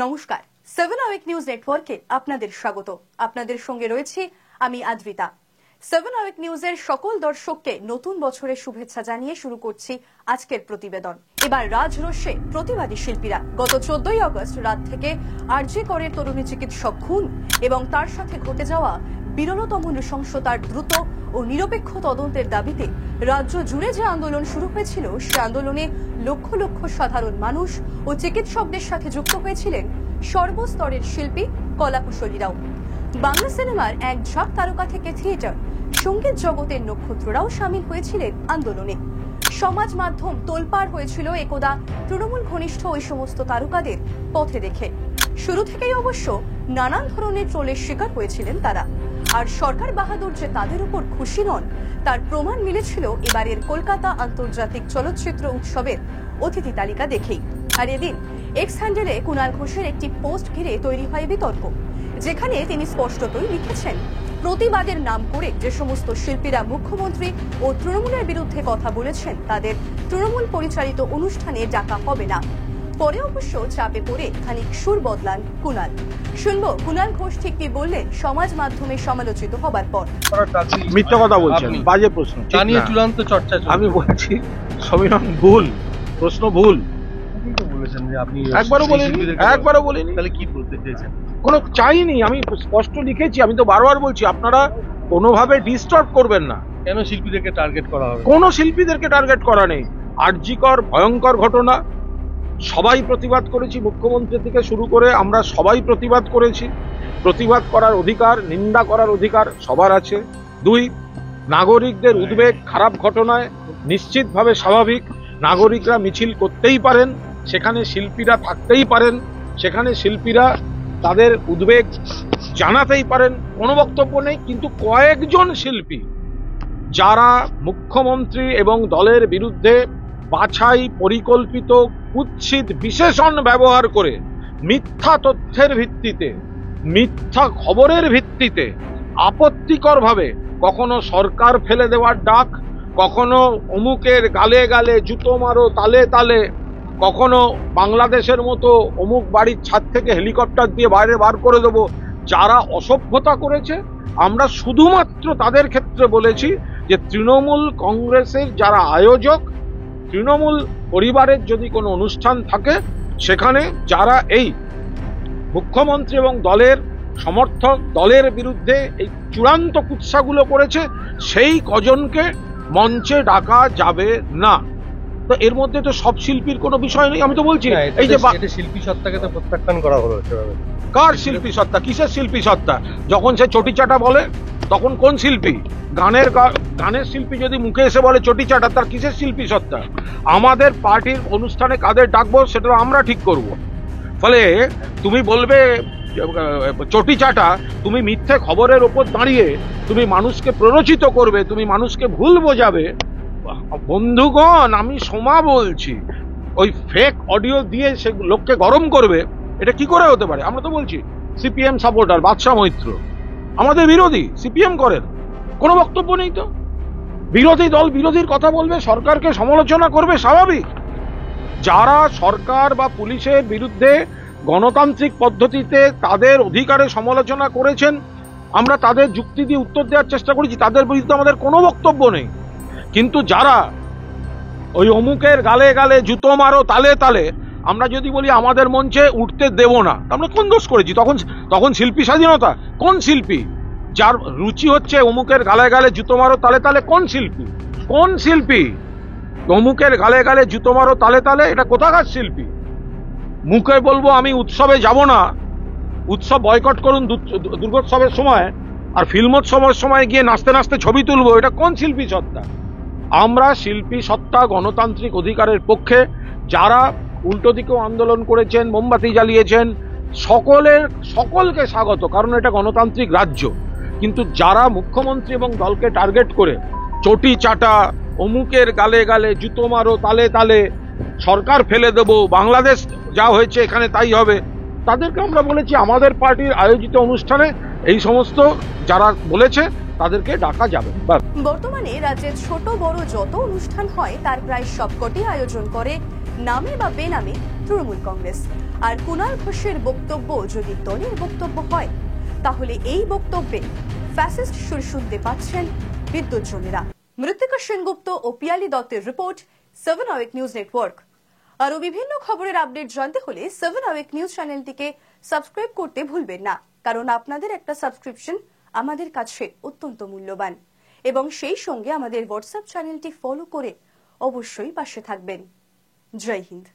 নমস্কার, 7 hour news নেটওয়ার্কে আপনাদের স্বাগত। আপনাদের সঙ্গে রয়েছে আমি আদ্রিতা। 7 আওয়ার নিউজের সকল দর্শককে নতুন বছরের শুভেচ্ছা জানিয়ে শুরু করছি আজকের প্রতিবেদন। এবার রাজরোষে প্রতিবাদী শিল্পীরা গত 14ই আগস্ট রাত থেকে আরজি করের তরুণী চিকিৎসক খুন এবং তার সাথে ঘটে যাওয়া বিরলতম নৃশংসতার দ্রুত ও নিরপেক্ষ তদন্তের দাবিতে রাজ্য জুড়ে যে আন্দোলন শুরু হয়েছিল, সে আন্দোলনে লক্ষ লক্ষ সাধারণ মানুষ ও চিকিৎসকদের সাথে যুক্ত হয়েছিলেন সর্বস্তরের শিল্পী, কলাকুশলীরাও। বাংলা সিনেমার এক ঝাঁক তারকা থেকে থিয়েটার, সঙ্গীত জগতের নক্ষত্ররাও সামিল হয়েছিলেন আন্দোলনে। সমাজ মাধ্যম তোলপাড় হয়েছিল একদা তৃণমূল ঘনিষ্ঠ ওই সমস্ত তারকাদের পথে দেখে। শুরু থেকেই অবশ্য নানান ধরনের ট্রোলের শিকার হয়েছিলেন তারা। আর সরকার বাহাদুর যে তাদের উপর খুশি নন, তার প্রমাণ মিলেছিল এবারের কলকাতা আন্তর্জাতিক চলচ্চিত্র উৎসবের অতিথি তালিকা দেখেই। আর এদিন এক্স হ্যান্ডেলে কুণাল ঘোষের একটি পোস্ট ঘিরে তৈরি হয় বিতর্ক, যেখানে তিনি স্পষ্টতই লিখেছেন, প্রতিবাদের নাম করে যে সমস্ত শিল্পীরা মুখ্যমন্ত্রী ও তৃণমূলের বিরুদ্ধে কথা বলেছেন, তাদের তৃণমূল পরিচালিত অনুষ্ঠানে ডাকা হবে না। পরে অবশ্য চাপে পড়ে খানিক সুর বদলান কুণাল। শুনবো কুণাল ঘোষ ঠিক কি বললেন সমাজ মাধ্যমে সমালোচিত হবার পর। মিথ্যা কথা বলছেন, বাজে প্রশ্ন, জানিয়ে চূড়ান্ত চর্চা। আমি বলছি সমীরণ ভুল, প্রশ্ন ভুল। বলেছেন যে আপনি একবারও বলিনি। তাহলে কি বলতে চেয়েছেন? কোনো চাইনি, আমি স্পষ্ট লিখেছি। আমি তো বারবার বলছি, আপনারা কোনোভাবে ডিস্টার্ব করবেন না। কেন শিল্পীদেরকে টার্গেট করা হবে? কোনো শিল্পীদেরকে টার্গেট করা নেই। আরজিকর ভয়ঙ্কর ঘটনা, সবাই প্রতিবাদ করেছি, মুখ্যমন্ত্রী থেকে শুরু করে আমরা সবাই প্রতিবাদ করেছি। প্রতিবাদ করার অধিকার, নিন্দা করার অধিকার সবার আছে। 2, নাগরিকদের উদ্বেগ খারাপ ঘটনায় নিশ্চিতভাবে স্বাভাবিক। নাগরিকরা মিছিল করতেই পারেন, সেখানে শিল্পীরা থাকতেই পারেন, সেখানে শিল্পীরা তাদের উদ্বেগ জানাতেই পারেন, কোনো বক্তব্য নেই। কিন্তু কয়েকজন শিল্পী যারা মুখ্যমন্ত্রী এবং দলের বিরুদ্ধে বাছাই, পরিকল্পিত, কুৎসিত বিশেষণ ব্যবহার করে মিথ্যা তথ্যের ভিত্তিতে, মিথ্যা খবরের ভিত্তিতে আপত্তিকরভাবে কখনো সরকার ফেলে দেওয়ার ডাক, কখনো অমুকের গালে গালে জুতো মারো তালে তালে, কখনো বাংলাদেশের মতো অমুক বাড়ির ছাদ থেকে হেলিকপ্টার দিয়ে বাইরে বার করে দেবো, যারা অসভ্যতা করেছে, আমরা শুধুমাত্র তাদের ক্ষেত্রে বলেছি যে তৃণমূল কংগ্রেসের যারা আয়োজক, তৃণমূল পরিবারের যদি কোনো অনুষ্ঠান থাকে, সেখানে যারা এই মুখ্যমন্ত্রী এবং দলের সমর্থক, দলের বিরুদ্ধে এই চূড়ান্ত কুৎসাগুলো করেছে, সেই কজনকে মঞ্চে ডাকা যাবে না। তো এর মধ্যে তো সব শিল্পীর কোনো বিষয় নেই। আমি তো বলছি এই যে শিল্পী সত্তাকে তো প্রত্যাখ্যান করা হলো। কার শিল্পী সত্তা? কিসের শিল্পী সত্তা? যখন সে চটি চাটা বলে তখন কোন শিল্পী? গানের শিল্পী যদি মুখে এসে বলে চটি চাটা, তার কিসের শিল্পী সত্তা? আমাদের পার্টির অনুষ্ঠানে কাদের ডাকবো সেটা আমরা ঠিক করব। ফলে তুমি বলবে চটি চাটা, তুমি মিথ্যে খবরের ওপর দাঁড়িয়ে তুমি মানুষকে প্ররোচিত করবে, তুমি মানুষকে ভুল বোঝাবে। বন্ধুগণ, আমি সোমা বলছি, ওই ফেক অডিও দিয়ে সে লোককে গরম করবে, এটা কি করে হতে পারে? আমরা তো বলছি সিপিএম সাপোর্টার বাদশা মৈত্র আমাদের বিরোধী, সিপিএম করেন, কোনো বক্তব্য নেই। তো বিরোধী দল বিরোধীর কথা বলবে, সরকারকে সমালোচনা করবে, স্বাভাবিক। যারা সরকার বা পুলিশের বিরুদ্ধে গণতান্ত্রিক পদ্ধতিতে তাদের অধিকারে সমালোচনা করেছেন, আমরা তাদের যুক্তি দিয়ে উত্তর দেওয়ার চেষ্টা করেছি, তাদের বিরুদ্ধে আমাদের কোনো বক্তব্য নেই। কিন্তু যারা ওই অমুকের গালে গালে জুতো মারো তালে তালে, আমরা যদি বলি আমাদের মঞ্চে উঠতে দেব না, আমরা কোন দোষ করেছি? তখন শিল্পী স্বাধীনতা? কোন শিল্পী যার রুচি হচ্ছে অমুকের গালে গালে জুতো মারো তালে তালে? কোন শিল্পী? কোন শিল্পী অমুকের গালে গালে জুতো মারো তালে তালে? এটা কোথাকার শিল্পী? মুখে বলবো আমি উৎসবে যাব না, উৎসব বয়কট করুন দুর্গোৎসবের সময়, আর ফিল্মোৎসবের সময় গিয়ে নাচতে নাচতে ছবি তুলবো, এটা কোন শিল্পী সত্তা? আমরা শিল্পী সত্তা, গণতান্ত্রিক অধিকারের পক্ষে। যারা উল্টো দিকেও আন্দোলন করেছেন, মোমবাতি জ্বালিয়েছেন, সকলকে স্বাগত, কারণ এটা গণতান্ত্রিক রাজ্য। কিন্তু যারা মুখ্যমন্ত্রী এবং দলকে টার্গেট করে চটি চাটা, অমুকের গালে গালে জুতো মারো তালে তালে, সরকার ফেলে দেব, বাংলাদেশ যা হয়েছে এখানে তাই হবে, তাদেরকে আমরা বলেছি আমাদের পার্টির আয়োজিত অনুষ্ঠানে এই সমস্ত যারা বলেছে তাদেরকে ডাকা যাবে। বর্তমানে রাজ্যের ছোট বড় যত অনুষ্ঠান হয় তার প্রায় সবকটি আয়োজন করে নামে বা বেনামে তৃণমূল কংগ্রেস। আর কুণাল ঘোষের বক্তব্য যদি দলের বক্তব্য হয় তাহলে এই বক্তব্যে ফ্যাসিস্ট সুর শুনতে পাচ্ছেন বিদ্যুৎজনেরা। মৃত্তিকা সেনগুপ্ত ও পিয়ালি দত্তের রিপোর্ট, 7 আওয়ার নিউজ নেটওয়ার্ক। আরো বিভিন্ন খবরের আপডেট জানতে হলে 7 আওয়ার নিউজ চ্যানেলটিকে সাবস্ক্রাইব করতে ভুলবেন না, কারণ আপনাদের একটা সাবস্ক্রিপশন আমাদের কাছে অত্যন্ত মূল্যবান। এবং সেই সঙ্গে আমাদের হোয়াটসঅ্যাপ চ্যানেলটি ফলো করে অবশ্যই পাশে থাকবেন। জয় হিন্দ।